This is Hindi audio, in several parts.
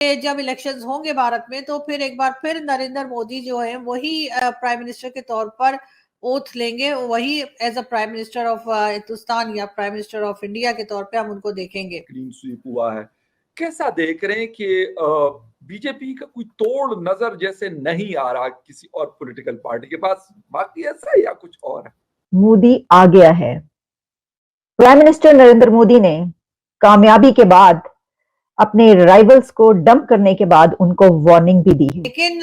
जब इलेक्शंस होंगे भारत में तो फिर एक बार फिर नरेंद्र मोदी जो है वही प्राइम मिनिस्टर के तौर पर ओथ लेंगे, वही as a prime minister of Hindustan या प्राइम मिनिस्टर ऑफ इंडिया के तौर पे हम उनको देखेंगे। क्लीन स्वीप हुआ है, कैसा देख रहे हैं कि बीजेपी का कोई तोड़ नजर जैसे नहीं आ रहा किसी और पॉलिटिकल पार्टी के पास, बाकी ऐसा है या कुछ और है? मोदी आ गया है। प्राइम मिनिस्टर नरेंद्र मोदी ने कामयाबी के बाद अपने राइवल्स को डंप करने के बाद उनको वार्निंग भी दी है। लेकिन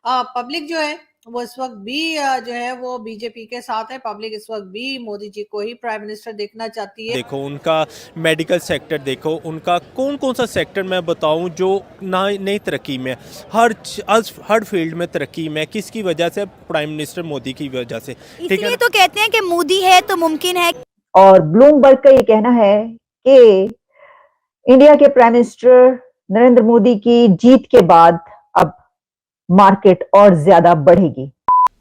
पब्लिक जो है वो इस वक्त भी जो है वो बीजेपी के साथ है। पब्लिक इस वक्त भी मोदी जी को ही प्राइम मिनिस्टर देखना चाहती है। देखो उनका मेडिकल सेक्टर, देखो उनका कौन कौन सा सेक्टर मैं बताऊं जो नई तरक्की में, हर फील्ड में तरक्की में, किसकी वजह से? प्राइम मिनिस्टर मोदी की वजह से। ठीक है, तो कहते हैं कि मोदी है तो मुमकिन है। और ब्लूमबर्ग का ये कहना है कि इंडिया के प्राइम मिनिस्टर नरेंद्र मोदी की जीत के बाद अब मार्केट और ज्यादा बढ़ेगी।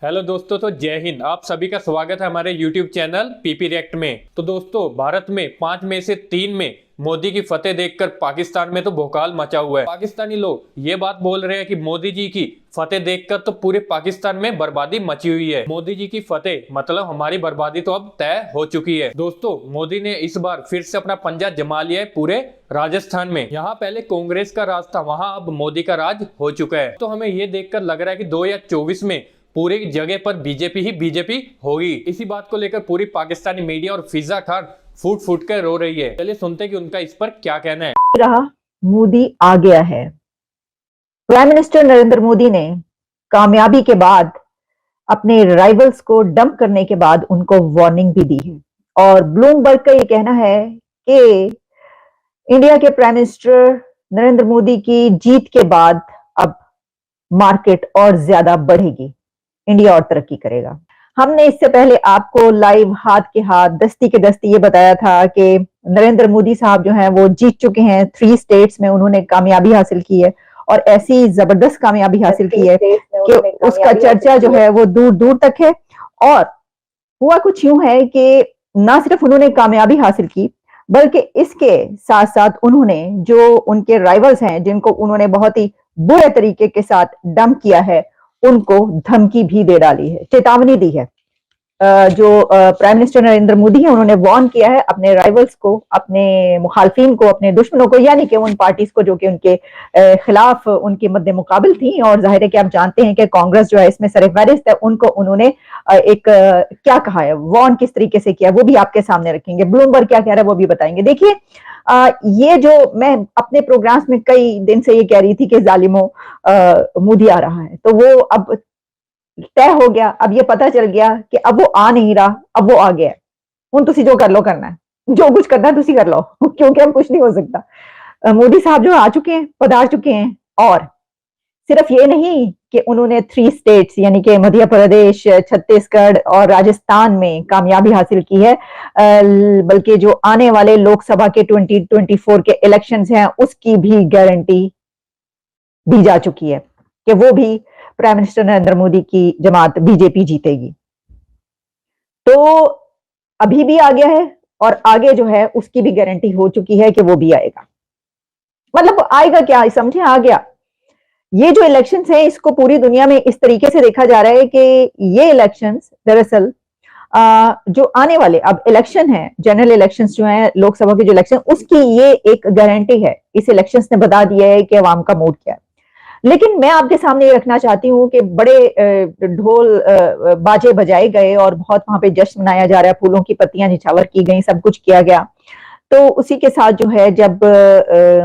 हेलो दोस्तों, तो जय हिंद। आप सभी का स्वागत है हमारे YouTube चैनल पीपी रिएक्ट में। तो दोस्तों, भारत में 5 में से 3 में मोदी की फतेह देखकर पाकिस्तान में तो भौकाल मचा हुआ है। पाकिस्तानी लोग ये बात बोल रहे हैं कि मोदी जी की फतेह देखकर तो पूरे पाकिस्तान में बर्बादी मची हुई है। मोदी जी की फतेह मतलब हमारी बर्बादी तो अब तय हो चुकी है। दोस्तों, मोदी ने इस बार फिर से अपना पंजा जमा लिया है पूरे राजस्थान में। यहाँ पहले कांग्रेस का राज था, वहां अब मोदी का राज हो चुका है। तो हमें ये देखकर लग रहा है कि 2024 में पूरी जगह पर बीजेपी ही बीजेपी होगी। इसी बात को लेकर पूरी पाकिस्तानी मीडिया और फिजा खान फूट फूट कर रो रही है। चलिए सुनते हैं कि उनका इस पर क्या कहना है। रहा मोदी आ गया है। प्राइम मिनिस्टर नरेंद्र मोदी ने कामयाबी के बाद अपने राइवल्स को डंप करने के बाद उनको वार्निंग भी दी है। और ब्लूमबर्ग का ये कहना है कि इंडिया के प्राइम मिनिस्टर नरेंद्र मोदी की जीत के बाद अब मार्केट और ज्यादा बढ़ेगी, इंडिया और तरक्की करेगा। हमने इससे पहले आपको लाइव हाथ के हाथ दस्ती के दस्ती ये बताया था कि नरेंद्र मोदी साहब जो हैं वो जीत चुके हैं। 3 स्टेट्स में उन्होंने कामयाबी हासिल की है और ऐसी जबरदस्त कामयाबी हासिल की है कि उसका चर्चा जो है वो दूर दूर तक है। और हुआ कुछ यूं है कि ना सिर्फ उन्होंने कामयाबी हासिल की, बल्कि इसके साथ साथ उन्होंने जो उनके राइवल्स हैं, जिनको उन्होंने बहुत ही बुरे तरीके के साथ डंप किया है, उनको धमकी भी दे डाली है, चेतावनी दी है। जो प्राइम मिनिस्टर नरेंद्र मोदी है, उन्होंने वार्न किया है अपने राइवल्स को, अपने मुखालफिन को, अपने दुश्मनों को, यानी कि उन पार्टीज को जो कि उनके खिलाफ उनके मद्दे मुकाबिल थी। और जाहिर है कि आप जानते हैं कि कांग्रेस जो है इसमें सरफहरिस्त है, उनको उन्होंने एक क्या कहा है, वार्न किस तरीके से किया, वो भी आपके सामने रखेंगे। ब्लूमबर्ग क्या कह रहा है वो भी बताएंगे। देखिए, ये जो मैं अपने प्रोग्राम्स में कई दिन से ये कह रही थी कि जालिमों मोदी आ रहा है, तो वो अब तय हो गया। अब ये पता चल गया कि अब वो आ नहीं रहा, अब वो आ गया। हुन तुसी जो कर लो करना है, जो कुछ करना है तुसी कर लो क्योंकि अब कुछ नहीं हो सकता। मोदी साहब जो आ चुके हैं, पधार चुके हैं। और सिर्फ ये नहीं कि उन्होंने 3 स्टेट्स यानी कि मध्य प्रदेश, छत्तीसगढ़ और राजस्थान में कामयाबी हासिल की है, बल्कि जो आने वाले लोकसभा के 2024 के इलेक्शंस हैं उसकी भी गारंटी दी जा चुकी है कि वो भी प्राइम मिनिस्टर नरेंद्र मोदी की जमात बीजेपी जीतेगी। तो अभी भी आ गया है और आगे जो है उसकी भी गारंटी हो चुकी है कि वो भी आएगा। मतलब आएगा क्या, समझे, आ गया। ये जो इलेक्शंस हैं इसको पूरी दुनिया में इस तरीके से देखा जा रहा है कि ये इलेक्शंस दरअसल जो आने वाले अब इलेक्शन है, जनरल इलेक्शंस जो हैं, लोकसभा के जो इलेक्शन, उसकी ये एक गारंटी है। इस इलेक्शंस ने बता दिया है कि अवाम का मूड क्या है। लेकिन मैं आपके सामने ये रखना चाहती हूँ कि बड़े ढोल बाजे बजाए गए और बहुत वहां पे जश्न मनाया जा रहा है, फूलों की पत्तियां निछावर की गई, सब कुछ किया गया। तो उसी के साथ जो है जब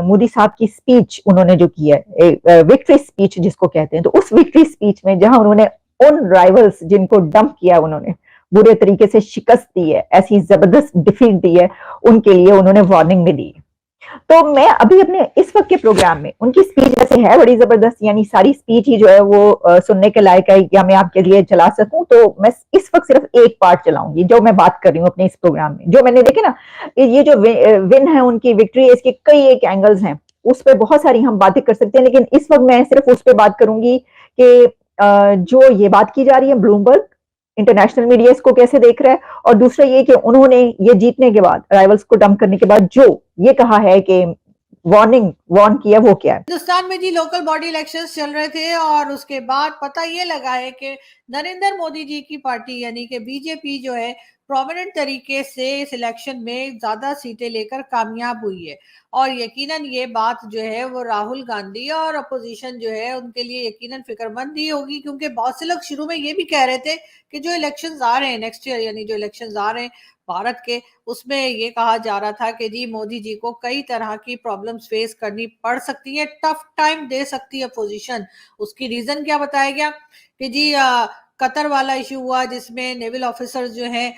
मोदी साहब की स्पीच उन्होंने जो की है, विक्ट्री स्पीच जिसको कहते हैं, तो उस विक्ट्री स्पीच में जहां उन्होंने उन राइवल्स जिनको डंप किया, उन्होंने बुरे तरीके से शिकस्त दी है, ऐसी जबरदस्त डिफीट दी है, उनके लिए उन्होंने वार्निंग भी दी। तो मैं अभी अपने इस वक्त के प्रोग्राम में उनकी स्पीच वैसे है बड़ी जबरदस्त, यानी सारी स्पीच ही जो है वो सुनने के लायक है या मैं आपके लिए चला सकूं, तो मैं इस वक्त सिर्फ एक पार्ट चलाऊंगी जो मैं बात कर रही हूँ अपने इस प्रोग्राम में। जो मैंने देखे ना, ये जो विन है उनकी, विक्ट्री है, इसके कई एक एंगल्स हैं, उस पर बहुत सारी हम बातें कर सकते हैं, लेकिन इस वक्त मैं सिर्फ उस पर बात करूंगी कि जो ये बात की जा रही है, ब्लूमबर्ग इंटरनेशनल मीडिया इसको कैसे देख रहा है, और दूसरा ये कि उन्होंने ये जीतने के बाद, राइवल्स को डंप करने के बाद जो ये कहा है कि वार्न किया वो क्या है? हिंदुस्तान में जी लोकल बॉडी इलेक्शंस चल रहे थे और उसके बाद पता ये लगा है कि नरेंद्र मोदी जी की पार्टी यानी कि बीजेपी जो है प्रोमिनेंट तरीके से इस इलेक्शन में ज्यादा सीटें लेकर कामयाब हुई है। और यकीनन ये बात जो है वो राहुल गांधी और अपोजिशन जो है उनके लिए यकीनन फिक्रमंद ही होगी, क्योंकि बहुत से लोग शुरू में ये भी कह रहे थे कि जो इलेक्शंस आ रहे हैं नेक्स्ट ईयर यानी जो इलेक्शंस आ रहे हैं भारत के, उसमें ये कहा जा रहा था कि जी मोदी जी को कई तरह की प्रॉब्लम्स फेस करनी पड़ सकती है, टफ टाइम दे सकती है अपोजिशन। उसकी रीजन क्या बताया गया कि जी कतर वाला इशू हुआ जिसमें नेवल ऑफिसर जो हैं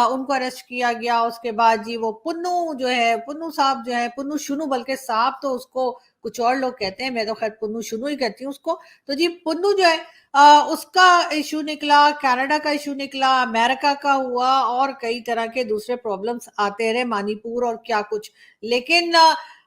उनको अरेस्ट किया गया। उसके बाद जी वो पुन्नू जो है, पुन्नू साहब जो है, पुन्नू शुनू बल्कि साहब तो उसको कुछ और लोग कहते हैं, मैं तो खैर पुन्नू शुनू ही कहती हूँ उसको। तो जी पुन्नू जो है उसका इशू निकला, कनाडा का इशू निकला, अमेरिका का हुआ और कई तरह के दूसरे प्रॉब्लम्स आते रहे, मणिपुर और क्या कुछ। लेकिन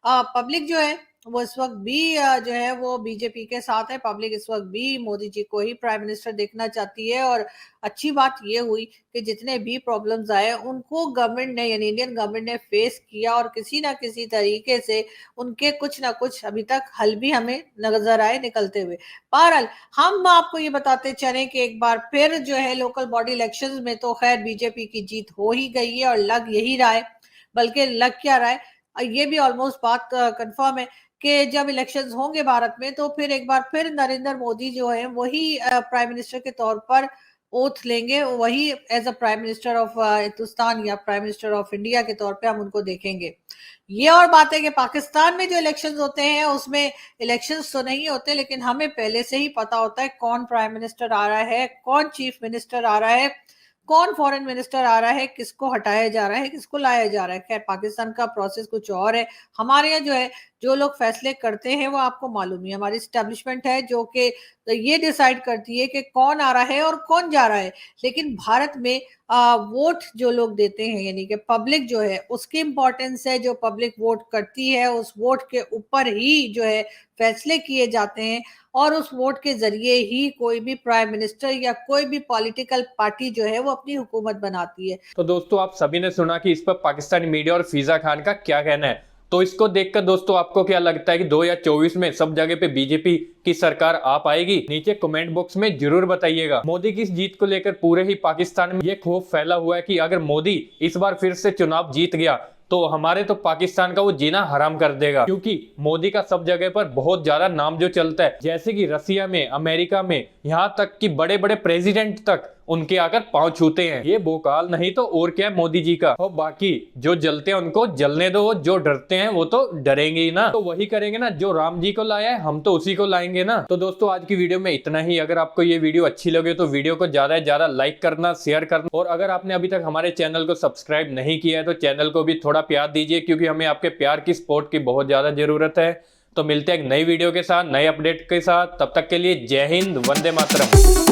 पब्लिक जो है वो इस वक्त भी जो है वो बीजेपी के साथ है। पब्लिक इस वक्त भी मोदी जी को ही प्राइम मिनिस्टर देखना चाहती है। और अच्छी बात ये हुई कि जितने भी प्रॉब्लम्स आए उनको गवर्नमेंट ने यानी इंडियन गवर्नमेंट ने फेस किया और किसी ना किसी तरीके से उनके कुछ ना कुछ अभी तक हल भी हमें नजर आए निकलते हुए। बहरहाल हम आपको ये बताते चले कि एक बार फिर जो है लोकल बॉडी इलेक्शंस में तो खैर बीजेपी की जीत हो ही गई है और लग यही रहा है, बल्कि लग क्या रहा है ये भी ऑलमोस्ट बात कंफर्म है कि जब इलेक्शंस होंगे भारत में तो फिर एक बार फिर नरेंद्र मोदी जो है वही प्राइम मिनिस्टर के तौर पर ओथ लेंगे, वही as a prime minister of Hindustan या प्राइम मिनिस्टर ऑफ इंडिया के तौर पे हम उनको देखेंगे। ये और बात है कि पाकिस्तान में जो इलेक्शंस होते हैं उसमें इलेक्शंस तो नहीं होते, लेकिन हमें पहले से ही पता होता है कौन प्राइम मिनिस्टर आ रहा है, कौन चीफ मिनिस्टर आ रहा है, कौन फॉरेन मिनिस्टर आ रहा है, किसको हटाया जा रहा है, किसको लाया जा रहा है। खैर पाकिस्तान का प्रोसेस कुछ और है। हमारे यहाँ जो है जो लोग फैसले करते हैं वो आपको मालूम है, हमारी स्टैब्लिशमेंट है जो कि ये डिसाइड करती है कि कौन आ रहा है और कौन जा रहा है। लेकिन भारत में वोट जो लोग देते हैं यानी कि पब्लिक जो है उसकी इंपॉर्टेंस है, जो पब्लिक वोट करती है उस वोट के ऊपर ही जो है फैसले किए जाते हैं और उस वोट के जरिए ही कोई भी प्राइम मिनिस्टर या कोई भी पॉलिटिकल पार्टी जो है वो अपनी हुकूमत बनाती है। तो दोस्तों आप सभी ने सुना कि इस पर पाकिस्तानी मीडिया और फिजा खान का क्या कहना है। तो इसको देखकर दोस्तों आपको क्या लगता है कि 2024 में सब जगह पे बीजेपी की सरकार आ पाएगी? नीचे कमेंट बॉक्स में जरूर बताइएगा। मोदी की इस जीत को लेकर पूरे ही पाकिस्तान में ये खौफ फैला हुआ है कि अगर मोदी इस बार फिर से चुनाव जीत गया तो हमारे तो पाकिस्तान का वो जीना हराम कर देगा, क्योंकि मोदी का सब जगह पर बहुत ज्यादा नाम जो चलता है, जैसे कि रसिया में, अमेरिका में, यहाँ तक कि बड़े बड़े प्रेसिडेंट तक उनके आकर पांव छूते हैं। ये भोकाल नहीं तो और क्या है मोदी जी का। और बाकी जो जलते हैं उनको जलने दो, जो डरते हैं वो तो डरेंगे ही ना, तो वही करेंगे ना जो राम जी को लाया है हम तो उसी को लाएंगे ना। तो दोस्तों आज की वीडियो में इतना ही। अगर आपको ये वीडियो अच्छी लगे तो वीडियो को ज्यादा से ज्यादा लाइक करना, शेयर करना, और अगर आपने अभी तक हमारे चैनल को सब्सक्राइब नहीं किया है तो चैनल को भी थोड़ा प्यार दीजिए, क्योंकि हमें आपके प्यार की सपोर्ट की बहुत ज्यादा जरूरत है। तो मिलते हैं एक नई वीडियो के साथ, नए अपडेट के साथ। तब तक के लिए जय हिंद, वंदे मातरम।